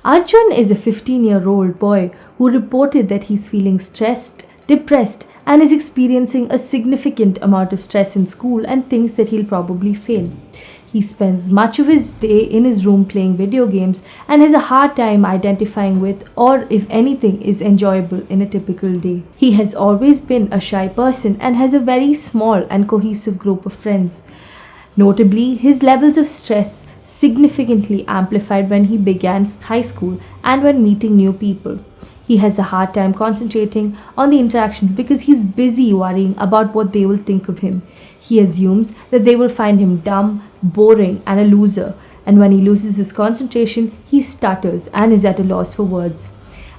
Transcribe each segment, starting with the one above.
Arjun is a 15-year-old boy who reported that he's feeling stressed, depressed, and is experiencing a significant amount of stress in school and thinks that he'll probably fail. He spends much of his day in his room playing video games and has a hard time identifying with or if anything is enjoyable in a typical day. He has always been a shy person and has a very small and cohesive group of friends. Notably, his levels of stress significantly amplified when he began high school and when meeting new people. He has a hard time concentrating on the interactions because he's busy worrying about what they will think of him. He assumes that they will find him dumb, boring, and a loser, and when he loses his concentration, he stutters and is at a loss for words.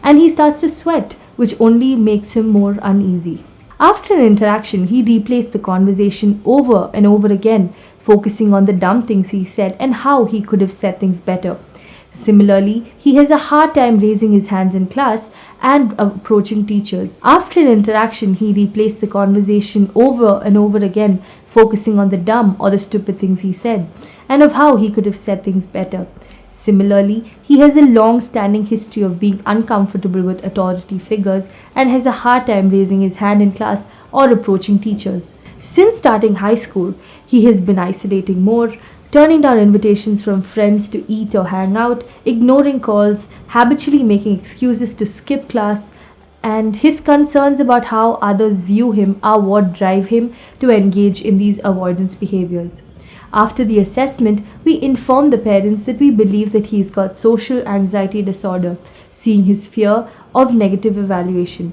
And he starts to sweat, which only makes him more uneasy. After an interaction, he replays the conversation over and over again, focusing on the dumb things he said and how he could have said things better. Similarly, he has a hard time raising his hands in class and approaching teachers. After an interaction, he replays the conversation over and over again, focusing on the dumb or the stupid things he said and of how he could have said things better. Similarly, he has a long standing history of being uncomfortable with authority figures and has a hard time raising his hand in class or approaching teachers. Since starting high school, he has been isolating more, turning down invitations from friends to eat or hang out, ignoring calls, habitually making excuses to skip class, and his concerns about how others view him are what drive him to engage in these avoidance behaviors. After the assessment, we informed the parents that we believe that he's got social anxiety disorder, seeing his fear of negative evaluation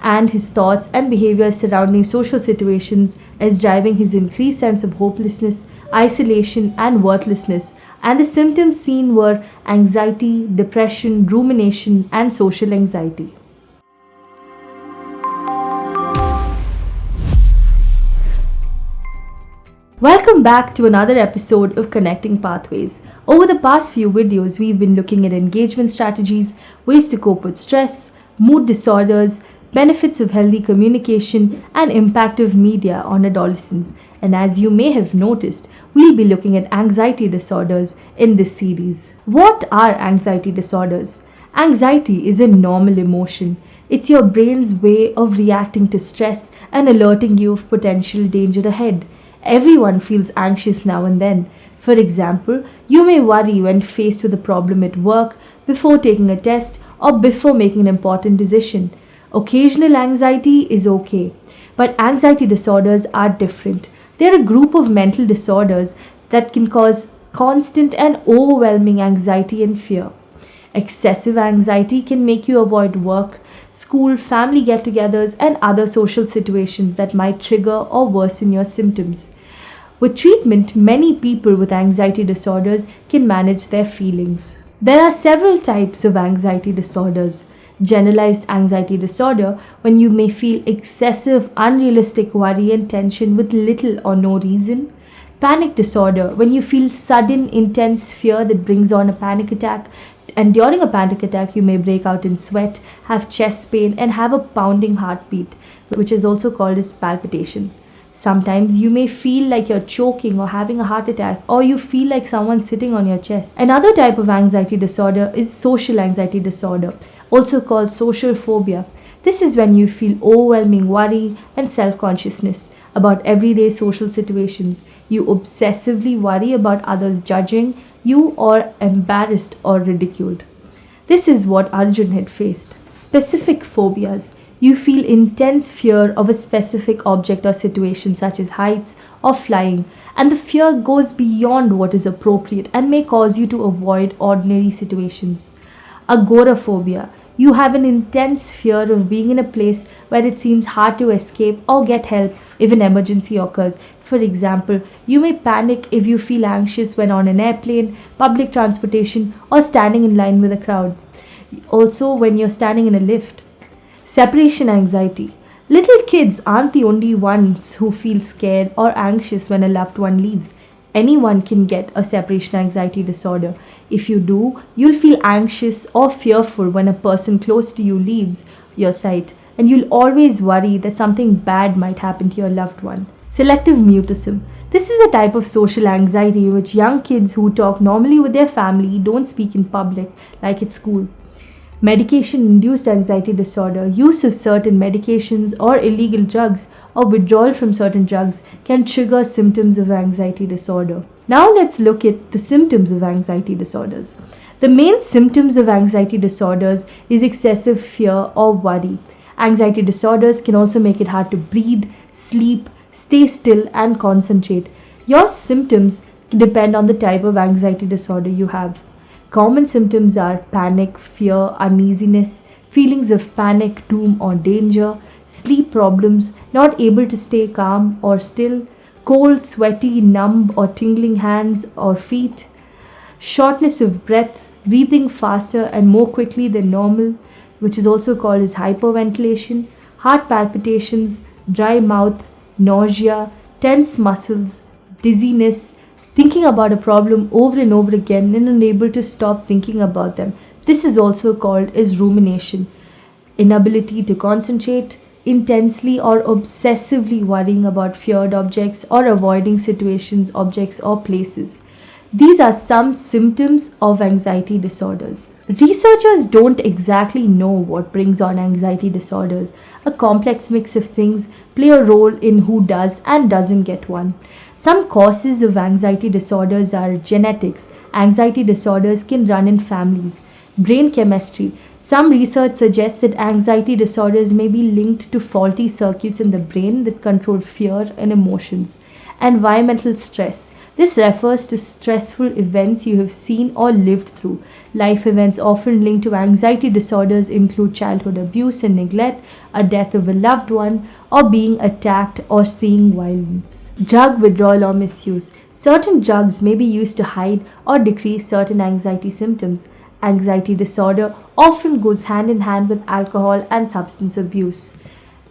and his thoughts and behaviors surrounding social situations as driving his increased sense of hopelessness, isolation, and worthlessness. And the symptoms seen were anxiety, depression, rumination, and social anxiety. Welcome back to another episode of Connecting Pathways. Over the past few videos, we've been looking at engagement strategies, ways to cope with stress, mood disorders, benefits of healthy communication, and impact of media on adolescents. And as you may have noticed, we'll be looking at anxiety disorders in this series. What are anxiety disorders? Anxiety is a normal emotion. It's your brain's way of reacting to stress and alerting you of potential danger ahead. Everyone feels anxious now and then. For example, you may worry when faced with a problem at work, before taking a test, or before making an important decision. Occasional anxiety is okay, but anxiety disorders are different. They're a group of mental disorders that can cause constant and overwhelming anxiety and fear. Excessive anxiety can make you avoid work, school, family get togethers, and other social situations that might trigger or worsen your symptoms. With treatment, many people with anxiety disorders can manage their feelings. There are several types of anxiety disorders. Generalized anxiety disorder, when you may feel excessive, unrealistic worry and tension with little or no reason. Panic disorder, when you feel sudden, intense fear that brings on a panic attack, and during a panic attack, you may break out in sweat, have chest pain, and have a pounding heartbeat, which is also called as palpitations. Sometimes you may feel like you're choking or having a heart attack, or you feel like someone's sitting on your chest. Another type of anxiety disorder is social anxiety disorder, also called social phobia. This is when you feel overwhelming worry and self-consciousness about everyday social situations. You obsessively worry about others judging you or embarrassed or ridiculed. This is what Arjun had faced. Specific phobias. You feel intense fear of a specific object or situation such as heights or flying, and the fear goes beyond what is appropriate and may cause you to avoid ordinary situations. Agoraphobia. You have an intense fear of being in a place where it seems hard to escape or get help if an emergency occurs. For example, you may panic if you feel anxious when on an airplane, public transportation, or standing in line with a crowd. Also, when you're standing in a lift. Separation anxiety. Little kids aren't the only ones who feel scared or anxious when a loved one leaves. Anyone can get a separation anxiety disorder. If you do, you'll feel anxious or fearful when a person close to you leaves your sight, and you'll always worry that something bad might happen to your loved one. Selective mutism. This is a type of social anxiety in which young kids who talk normally with their family don't speak in public, like at school. Medication induced anxiety disorder, use of certain medications or illegal drugs, or withdrawal from certain drugs can trigger symptoms of anxiety disorder. Now let's look at the symptoms of anxiety disorders. The main symptoms of anxiety disorders is excessive fear or worry. Anxiety disorders can also make it hard to breathe, sleep, stay still, and concentrate. Your symptoms depend on the type of anxiety disorder you have. Common symptoms are panic, fear, uneasiness, feelings of panic, doom, or danger, sleep problems, not able to stay calm or still, cold, sweaty, numb, or tingling hands or feet, shortness of breath, breathing faster and more quickly than normal, which is also called as hyperventilation, heart palpitations, dry mouth, nausea, tense muscles, dizziness, thinking about a problem over and over again and unable to stop thinking about them. This is also called as rumination. Inability to concentrate, intensely or obsessively worrying about feared objects or avoiding situations, objects, or places. These are some symptoms of anxiety disorders. Researchers don't exactly know what brings on anxiety disorders. A complex mix of things play a role in who does and doesn't get one. Some causes of anxiety disorders are genetics. Anxiety disorders can run in families. Brain chemistry. Some research suggests that anxiety disorders may be linked to faulty circuits in the brain that control fear and emotions. Environmental stress. This refers to stressful events you have seen or lived through. Life events often linked to anxiety disorders include childhood abuse and neglect, a death of a loved one, or being attacked or seeing violence. Drug withdrawal or misuse. Certain drugs may be used to hide or decrease certain anxiety symptoms. Anxiety disorder often goes hand in hand with alcohol and substance abuse.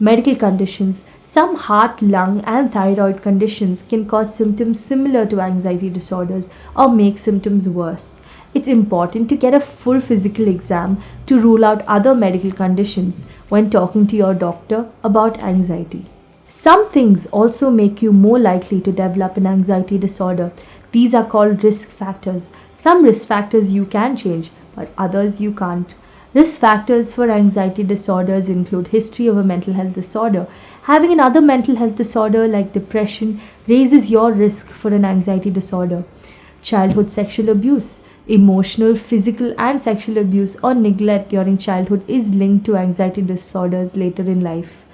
Medical conditions. Some heart, lung, and thyroid conditions can cause symptoms similar to anxiety disorders or make symptoms worse. It's important to get a full physical exam to rule out other medical conditions when talking to your doctor about anxiety. Some things also make you more likely to develop an anxiety disorder. These are called risk factors. Some risk factors you can change, but others you can't. Risk factors for anxiety disorders include history of a mental health disorder. Having another mental health disorder like depression raises your risk for an anxiety disorder. Childhood sexual abuse. Emotional, physical, and sexual abuse or neglect during childhood is linked to anxiety disorders later in life.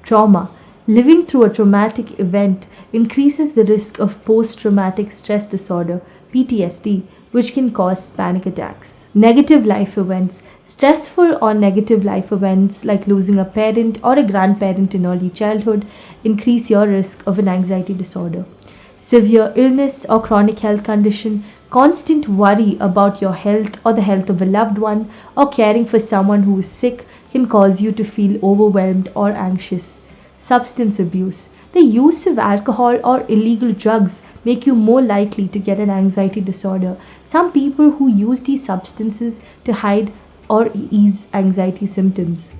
Trauma. Living through a traumatic event increases the risk of post-traumatic stress disorder, PTSD, which can cause panic attacks. Negative life events. Stressful or negative life events like losing a parent or a grandparent in early childhood increase your risk of an anxiety disorder. Severe illness or chronic health condition, constant worry about your health or the health of a loved one, or caring for someone who is sick can cause you to feel overwhelmed or anxious. Substance abuse. The use of alcohol or illegal drugs make you more likely to get an anxiety disorder. Some people who use these substances to hide or ease anxiety symptoms.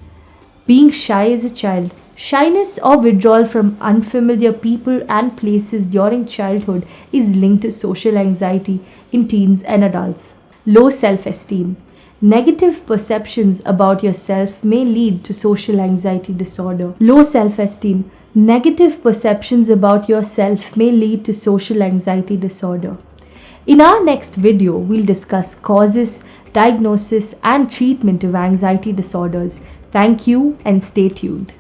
Being shy as a child. Shyness or withdrawal from unfamiliar people and places during childhood is linked to social anxiety in teens and adults. Low self-esteem. Negative perceptions about yourself may lead to social anxiety disorder. Low self-esteem. Negative perceptions about yourself may lead to social anxiety disorder. In our next video, we'll discuss causes, diagnosis, and treatment of anxiety disorders. Thank you and stay tuned.